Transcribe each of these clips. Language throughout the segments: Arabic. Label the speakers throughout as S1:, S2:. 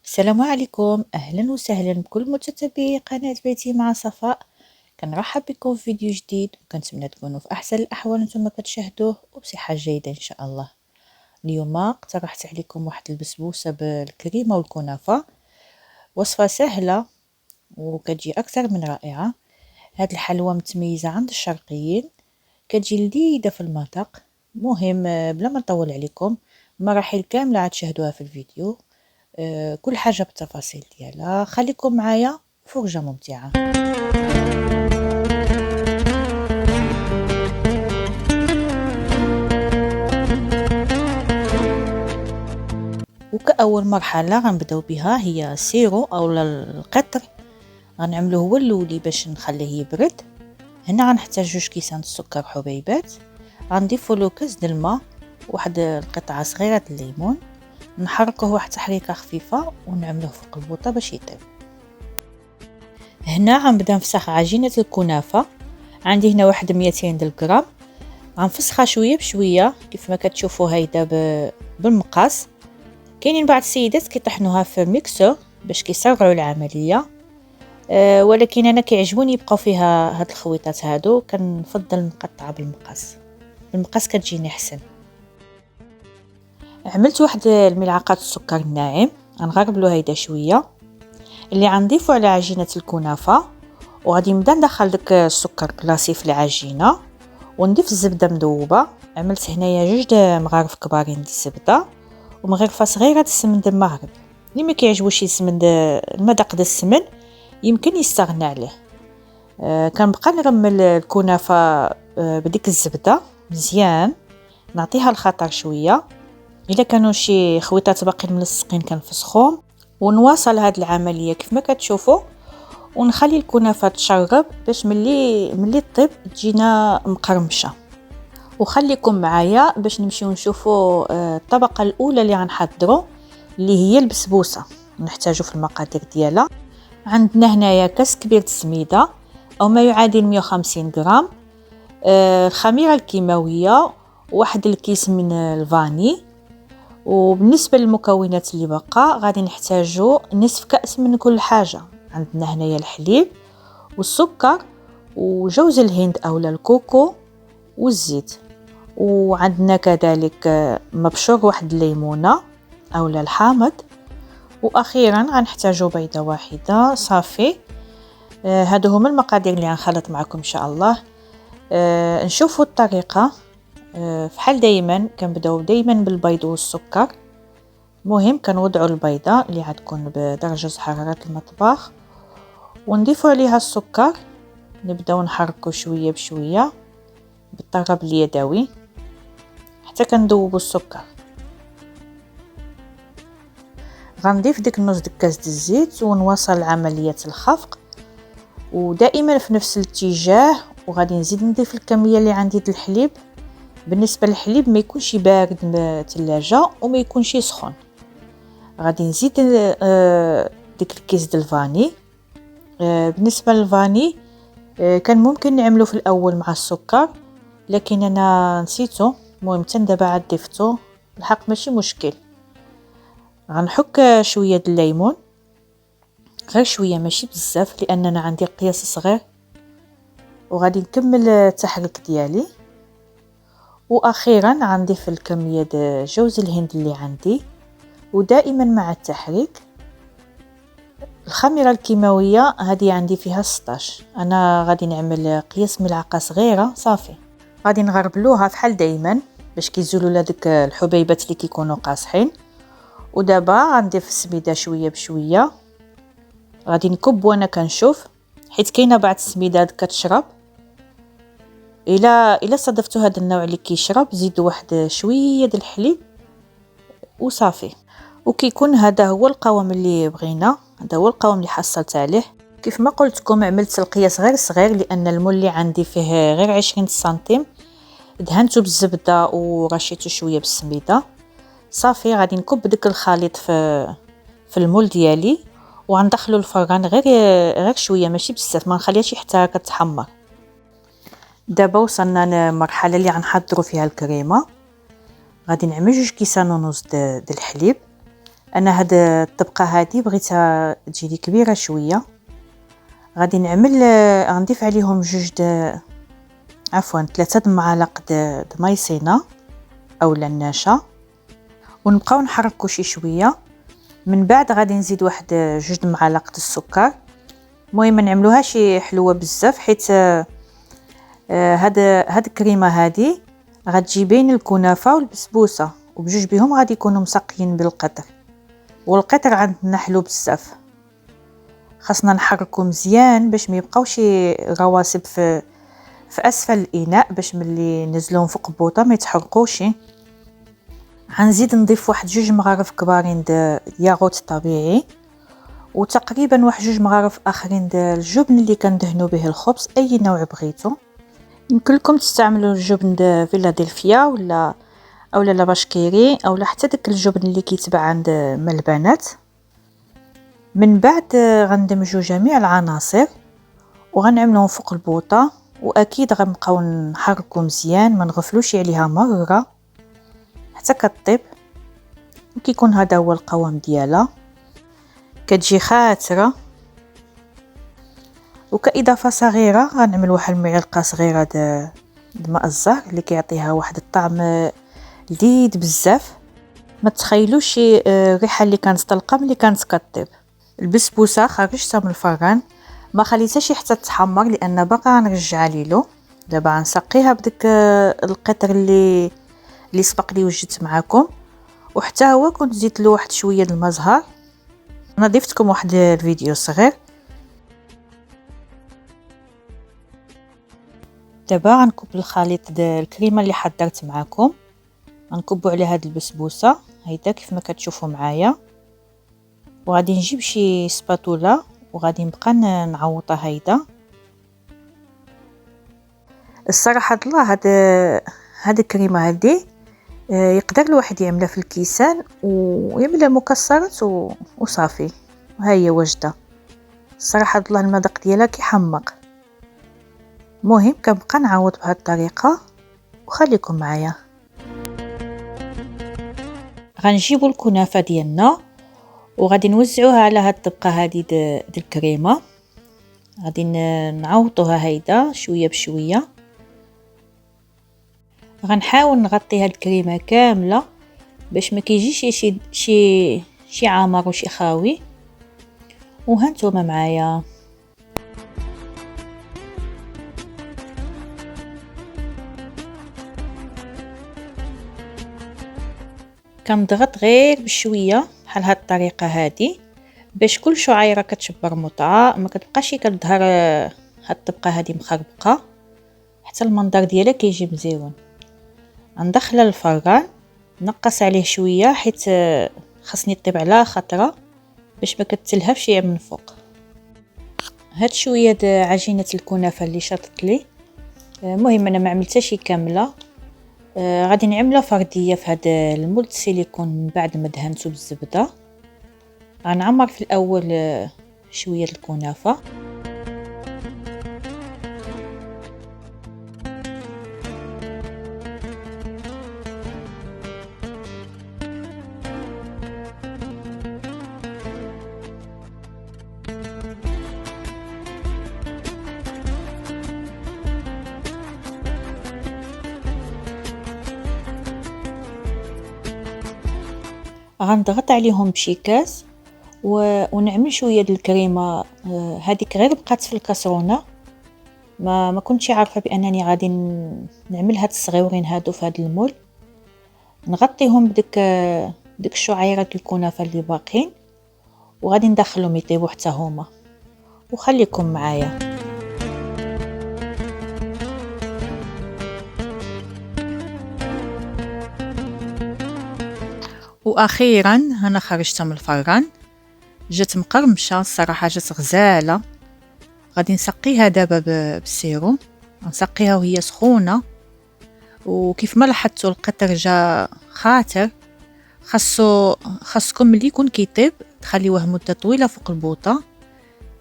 S1: السلام عليكم، أهلا وسهلا بكل متتبعي قناة بيتي مع صفاء. كنرحب بكم في فيديو جديد، وكنتمنى تكونوا في أحسن الأحوال نتوما كتشاهدوه وبصحة جيدة إن شاء الله. اليوم اقترحت عليكم واحد البسبوسة بالكريمة والكنافة، وصفة سهلة وكتجي أكثر من رائعة. هاد الحلوى متميزة عند الشرقيين، كتجي لذيذة في المذاق. مهم بلا ما نطول عليكم، المراحل كاملة عتشاهدوها في الفيديو. كل حاجة بالتفاصيل ديالها، خليكم معايا، فرجة ممتعة. وكأول مرحلة غنبداو بها هي السيرو أو القطر. غنعملو هو اللولي باش نخليه يبرد. هنا غنحتاج 2 كيسان السكر حبيبات، غنضيفو له كاس د الماء، واحد القطعة صغيرة د الليمون، نحركوه واحد تحريكة خفيفة ونعملوه في القلبوطة باش يطيب. هنا غنبدا نفسخ عجينة الكنافة. عندي هنا واحد 200 غرام، غنفسخها شويه بشويه كيف ما كتشوفوا هيدا بالمقاس. كاينين بعض السيدات كيطحنوها في ميكسور باش كيسرعوا العمليه، ولكن انا كيعجبوني يبقاو فيها هاد الخويطات هادو، كنفضل نقطعها بالمقاس كتجيني احسن. عملت واحد الملعقه السكر الناعم، غنغربلو هيدا شويه اللي غنضيفو على عجينه الكنافه، وغادي نبدا ندخل داك السكر بلاصي في العجينه ونضيف الزبده مذوبه. عملت هنايا 2 مغارف كبارين ديال الزبده ومغرفه صغيره د السمن المغرب. اللي ما كيعجبوش السمن المذاق د السمن يمكن يستغنى عليه. كنبقى نرمل الكنافه بديك الزبده مزيان، نعطيها الخطر شويه. الا كانوا شي خويطات باقيين ملصقين كنفسخهم، ونواصل هاد العمليه كيف ما كتشوفوا، ونخلي الكنافه تشرب باش ملي طيب تجينا مقرمشه. وخليكم معايا باش نمشيو نشوفوا الطبقه الاولى اللي غنحضروا، اللي هي البسبوسه. نحتاجو في المقادير ديالها، عندنا هنايا كاس كبير السميده او ما يعادل 150 غرام، الخميره الكيماويه، واحد الكيس من الفاني. وبالنسبه للمكونات اللي بقى غادي نحتاجو نصف كأس من كل حاجه. عندنا هنايا الحليب والسكر وجوز الهند اولا الكوكو والزيت، وعندنا كذلك مبشور واحد الليمونه اولا الحامض، واخيرا غنحتاجو بيضه واحده صافي. هادو هما المقادير اللي غنخلط معكم ان شاء الله. نشوفوا الطريقه. فحال دايما كنبداو دايما بالبيض والسكر. مهم كنوضعوا البيضه اللي غتكون بدرجه حراره المطبخ، ونضيفوا عليها السكر، نبداو نحركو شويه بشويه بالطراب اليدوي حتى كنذوبوا السكر. غنضيف ديك نص كاس د الزيت ونواصل عمليه الخفق، ودائما في نفس الاتجاه. وغادي نزيد نضيف الكميه اللي عندي د الحليب. بالنسبه للحليب ما يكونش بارد من الثلاجه وما يكونش سخون. غادي نزيد ديك الكيس د الفاني. بالنسبه للفاني كان ممكن نعمله في الاول مع السكر، لكن انا نسيته. المهم حتى دابا عاد ضفتو، الحق ماشي مشكل. غنحك شويه د الليمون، غير شويه ماشي بزاف لان انا عندي قياس صغير. وغادي نكمل التحرك ديالي، واخيرا غنضيف الكميه د جوز الهند اللي عندي. ودائما مع التحريك. الخميره الكيماويه هذه عندي فيها 16، انا غادي نعمل قياس ملعقه صغيره صافي. غادي نغربلوها فحال دايما باش كيزولوا لها ديك الحبيبات اللي كيكونوا قاصحين. ودابا غنضيف السميده شويه بشويه، غادي نكب وانا كنشوف، حيت كاينه بعض السميدات كتشرب. الا صادفتوا هذا النوع اللي كيشرب، زيدوا واحد شويه د الحليب وصافي. وكيكون هذا هو القوام اللي بغينا، هذا هو القوام اللي حصلت عليه. كيف ما قلت لكم عملت القياس غير صغير لان المول اللي عندي فيه غير 20 سنتيم. دهنته بالزبده ورشيته شويه بالسميده صافي. غادي نكب داك الخليط في المول ديالي، وغندخلو الفران غير شويه ماشي بزاف، ما نخليهاش حتى كتحمر. دابا وصلنا للمرحله اللي غنحضروا فيها الكريمه. غادي نعمل 2 كيسان ونص د الحليب، انا هاد الطبقه هذه بغيتها تجيلي كبيره شويه. غادي نعمل غنضيف عليهم عفوا 3 معالق د مايسينا اولا النشا، ونبقاو نحركو شي شويه. من بعد غادي نزيد واحد 2 معالق السكر. المهم ما نعملوهاش حلوه بزاف، حيت هاد الكريمه هذه غتجي بين الكنافه والبسبوسه، وبجوج بهم غادي يكونوا مسقيين بالقطر، والقطر عندنا حلو بزاف. خاصنا نحركو مزيان باش ما يبقاوش رواسب في اسفل الاناء، باش ملي نزلوهم فوق البوطه ما يتحرقوش. غنزيد نضيف واحد 2 مغارف كبارين د ياغوت طبيعي، وتقريبا واحد 2 مغارف اخرين د الجبن اللي كندهنوا به الخبز، اي نوع بغيتو. يمكن لكم تستعملوا الجبن د فيلادلفيا اولا لا باشكيري، اولا حتى داك الجبن اللي كيتباع عند البنات. من بعد غندمجوا جميع العناصر وغنعملوهم فوق البوطه، واكيد غنبقاو نحركو مزيان، ما نغفلوش عليها مره حتى كطيب. وكيكون هذا هو القوام ديالها، كتجي خاتره. وكاضافه صغيره غنعمل واحد المعلقه صغيره د ماء الزهر اللي كيعطيها واحد الطعم لذيذ بزاف. ما تخيلوش الريحه اللي كانت طلقه ملي كانت كطيب. البسبوسه خرجتها من الفران، ما خليتهاش حتى تحمر لان باقا نرجعها ليلو. دابا نسقيها بديك القطر اللي سبق لي وجدت معكم، وحتى هو كنت زيت له واحد شويه د الماء زهر. انا ضفتكم واحد الفيديو صغير. دابا غنكب الخليط د الكريمه اللي حضرت معكم، غنكبوا على هاد البسبوسه هيدا كيف ما كتشوفوا معايا. وغادي نجيب شي سباتولا وغادي نبقى نعوطها هيدا. الصراحه الله هاد الكريمه هذه يقدر الواحد يعملها في الكيسان ويعملها مكسرات وصافي، ها هي وجده. الصراحه الله المذاق ديالها كيحمق. مهم كنبقى نعوض بهذه الطريقه، وخليكم معايا. غنجيبوا الكنافه ديالنا وغادي نوزعوها على هاد الطبقه هذه د الكريمه. غادي نعوطوها هيدا شويه بشويه. غنحاول نغطي هاد الكريمه كامله باش ما كيجيش شي عامر وشي خاوي. وهانتوما معايا. كنضغط غير بشويه بحال هاد الطريقه هذه باش كل شعيره كتشبر مطعه، ما كتبقاش كتظهر هاد الطبقه هذه مخربقه، حتى المنظر ديالها كيجي مزيون. غندخلها للفران، نقص عليه شويه حيت خاصني طيب على خطره باش ما كتلهفش من فوق. هاد شويه د عجينه الكنافه اللي شاطت لي، المهم انا ما عملتهاش كامله. غادي نعملها فرديه في هذا المولد سيليكون من بعد ما دهنته بالزبده. غنعمر في الاول شويه الكنافه. غنضغط عليهم بشي كاس ونعمل شويه د الكريمه. هذيك غير بقات في الكاسرونه، ما كنتش عارفه بانني غادي نعمل هاد الصغيورين هادو في هاد المول. نغطيهم بديك الشعيرات الكنافه اللي باقين، وغادي ندخلهم يطيبوا حتى هما. وخليكم معايا. واخيرا انا خرجتها من الفران، جات مقرمشه الصراحه، جات غزاله. غادي نسقيها دابا بالسيروم، نسقيها وهي سخونه. وكيف ما لاحظتوا القطر جا خاطر، خاصكم ملي يكون كيطيب تخليوه مده طويله فوق البوطه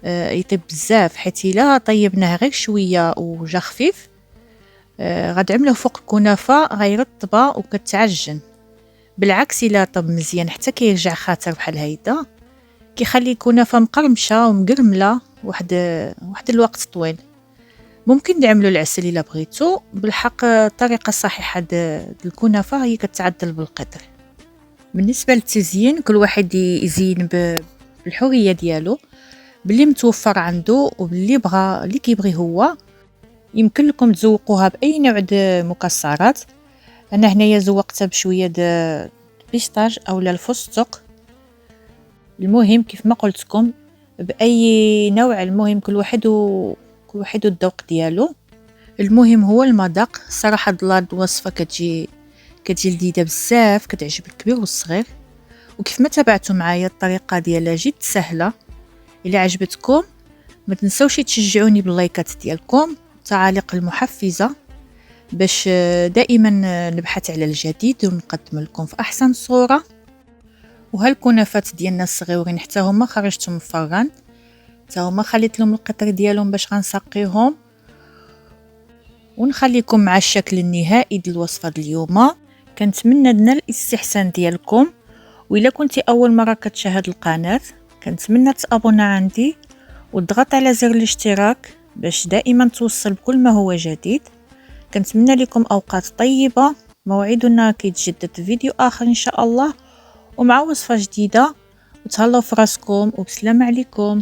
S1: يطيب بزاف، حيت الا طيبناه غير شويه وجا خفيف غادي عملوه فوق الكنافه غيرطبه وكتعجن. بالعكس الا طب مزيان حتى كيرجع خاطر بحال هيدا، كيخلي الكنافة مقرمشة ومقرملة واحد الوقت طويل. ممكن نعملو العسل الا بغيتو. بالحق الطريقة الصحيحة د الكنافة هي كتعدل بالقدر. بالنسبة للتزيين كل واحد يزين بالحرية ديالو، باللي متوفر عنده وباللي اللي كيبغي هو. يمكن لكم تزوقوها بأي نوع د مكسرات. انا هنايا زوقتها بشوية د بيستاج اولا الفستق. المهم كيف ما قلتكم بأي نوع، المهم كل واحد الذوق ديالو. المهم هو المذاق. صراحة هاد الوصفة كتجي لذيذة بزاف، كتعجب الكبير والصغير. وكيف ما تابعتو معايا الطريقة ديالها جد سهلة. الى عجبتكم ما تنسوش تشجعوني باللايكات ديالكم والتعاليق المحفزة، باش دائما نبحث على الجديد ونقدم لكم في احسن صورة. وهالكنافات ديالنا الصغيورين حتى هما خرجتهم من الفران، حتى هما خليت لهم القطر ديالهم باش غنسقيهم. ونخليكم مع الشكل النهائي ديال الوصفه ديال اليوم. كنتمنى لنا الاستحسان ديالكم، وإلا كنتي اول مره كتشاهد القناه كنتمنى تابونا عندي وتضغط على زر الاشتراك باش دائما توصل بكل ما هو جديد. كنتمنى لكم اوقات طيبه. موعدنا كيتجدد فيديو اخر ان شاء الله ومع وصفه جديده. وتهلاو في راسكم وبسلام عليكم.